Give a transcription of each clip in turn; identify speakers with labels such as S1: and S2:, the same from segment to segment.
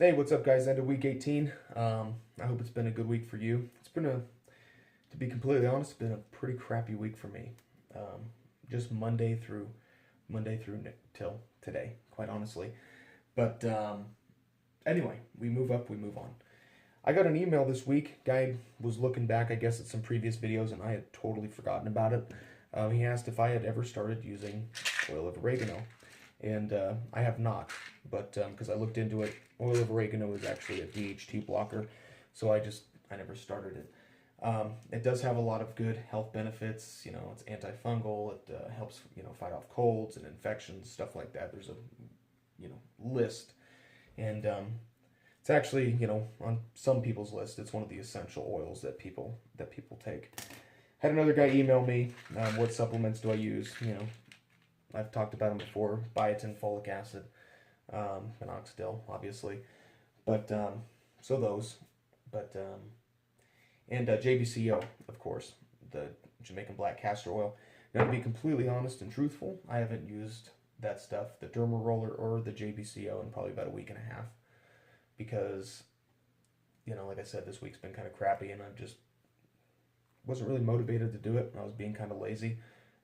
S1: Hey, what's up, guys? End of week 18. I hope it's been a good week for you. To be completely honest, it's been a pretty crappy week for me. Just till today, quite honestly. But anyway, we move up, we move on. I got an email this week. Guy was looking back, I guess, at some previous videos, and I had totally forgotten about it. He asked if I had ever started using oil of oregano, and I have not. But because I looked into it, oil of oregano is actually a DHT blocker, so I never started it. It does have a lot of good health benefits. You know, it's antifungal. It helps fight off colds and infections, stuff like that. There's a list, and it's actually on some people's list. It's one of the essential oils that people take. Had another guy email me. What supplements do I use? I've talked about them before: biotin, folic acid, minoxidil, obviously. But so those, but and JBCO, of course, the Jamaican black castor oil. Now, to be completely honest and truthful, I haven't used that stuff, the derma roller or the JBCO, in probably about a week and a half, because like I said, this week's been kind of crappy, and I just wasn't really motivated to do it. I was being kind of lazy,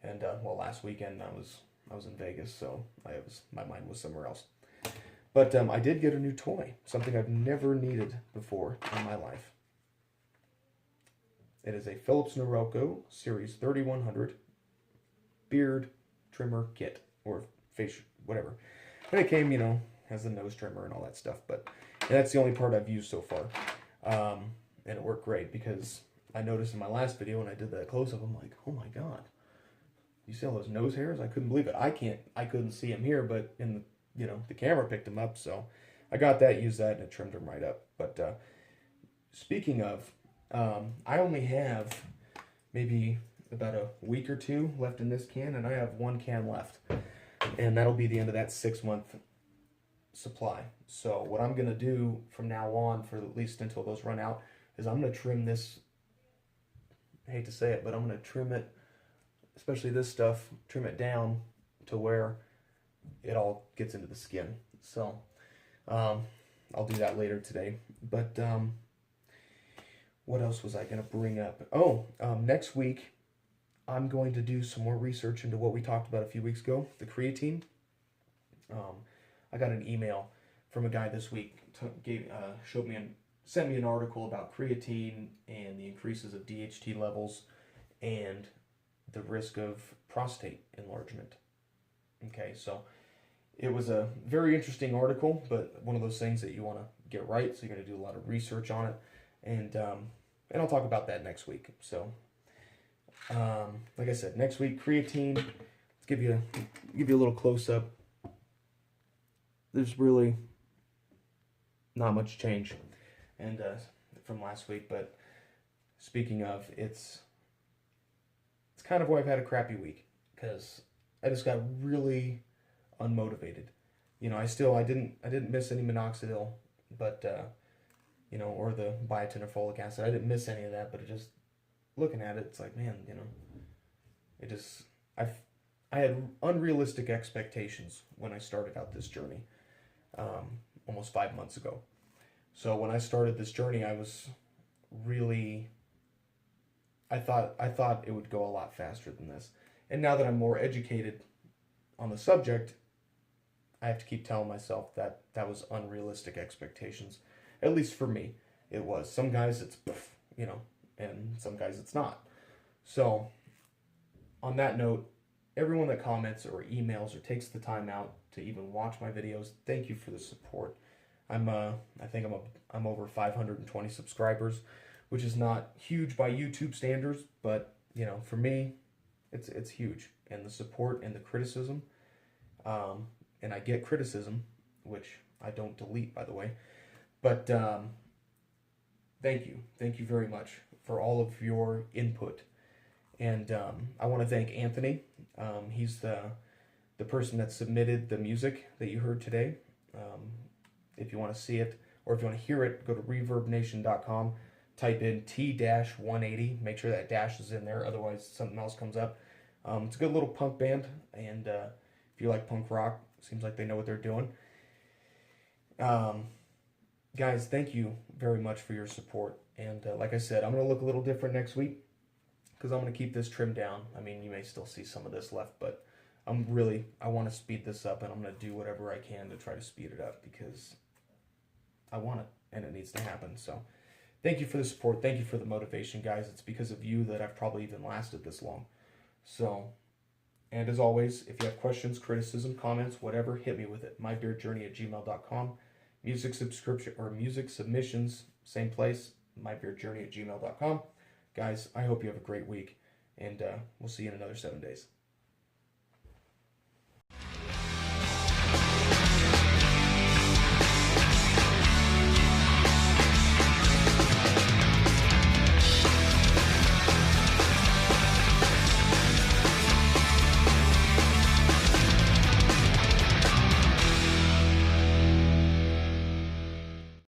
S1: and last weekend I was in Vegas, so my mind was somewhere else. But I did get a new toy, something I've never needed before in my life. It is a Philips Norelco Series 3100 beard trimmer kit, or face, whatever. And it came, has the nose trimmer and all that stuff, but that's the only part I've used so far. And it worked great, because I noticed in my last video when I did that close-up, I'm like, oh my god, you see all those nose hairs? I couldn't believe it. I couldn't see them here, but in the camera picked them up, so I got that, used that, and it trimmed them right up. But speaking of, I only have maybe about a week or two left in this can, and I have one can left, and that'll be the end of that 6-month supply. So what I'm gonna do from now on, for at least until those run out, is I'm gonna trim this. I hate to say it, but I'm gonna trim it, especially this stuff, trim it down to where it all gets into the skin. So I'll do that later today. But what else was I going to bring up? Next week I'm going to do some more research into what we talked about a few weeks ago, the creatine. I got an email from a guy this week, sent me an article about creatine and the increases of DHT levels and the risk of prostate enlargement. Okay, so it was a very interesting article, but one of those things that you want to get right, so you're going to do a lot of research on it, and I'll talk about that next week. So, like I said, next week, creatine. Let's give you a little close up. There's really not much change, and from last week. But speaking of, it's kind of why I've had a crappy week, because I just got really unmotivated. I didn't miss any minoxidil, but or the biotin or folic acid. I didn't miss any of that, but it just, looking at it, it's like, man, it just, I had unrealistic expectations when I started out this journey, almost 5 months ago. So when I started this journey, I thought it would go a lot faster than this. And now that I'm more educated on the subject, I have to keep telling myself that was unrealistic expectations. At least for me, it was. Some guys it's and some guys it's not. So, on that note, everyone that comments or emails or takes the time out to even watch my videos, thank you for the support. I think I'm over 520 subscribers, which is not huge by YouTube standards, but for me, it's huge. And the support and the criticism, and I get criticism, which I don't delete, by the way. But thank you very much for all of your input. And I want to thank Anthony. He's the person that submitted the music that you heard today. If you want to see it, or if you want to hear it, go to reverbnation.com, type in T-180, make sure that dash is in there, otherwise something else comes up. It's a good little punk band, and if you like punk rock, seems like they know what they're doing. guys, thank you very much for your support. And like I said, I'm going to look a little different next week because I'm going to keep this trimmed down. I mean, you may still see some of this left, but I want to speed this up, and I'm going to do whatever I can to try to speed it up because I want it and it needs to happen. So thank you for the support. Thank you for the motivation, guys. It's because of you that I've probably even lasted this long. So, and as always, if you have questions, criticism, comments, whatever, hit me with it. mybeardjourney@gmail.com. Music subscription or music submissions, same place, mybeardjourney@gmail.com. Guys, I hope you have a great week, and we'll see you in another 7 days.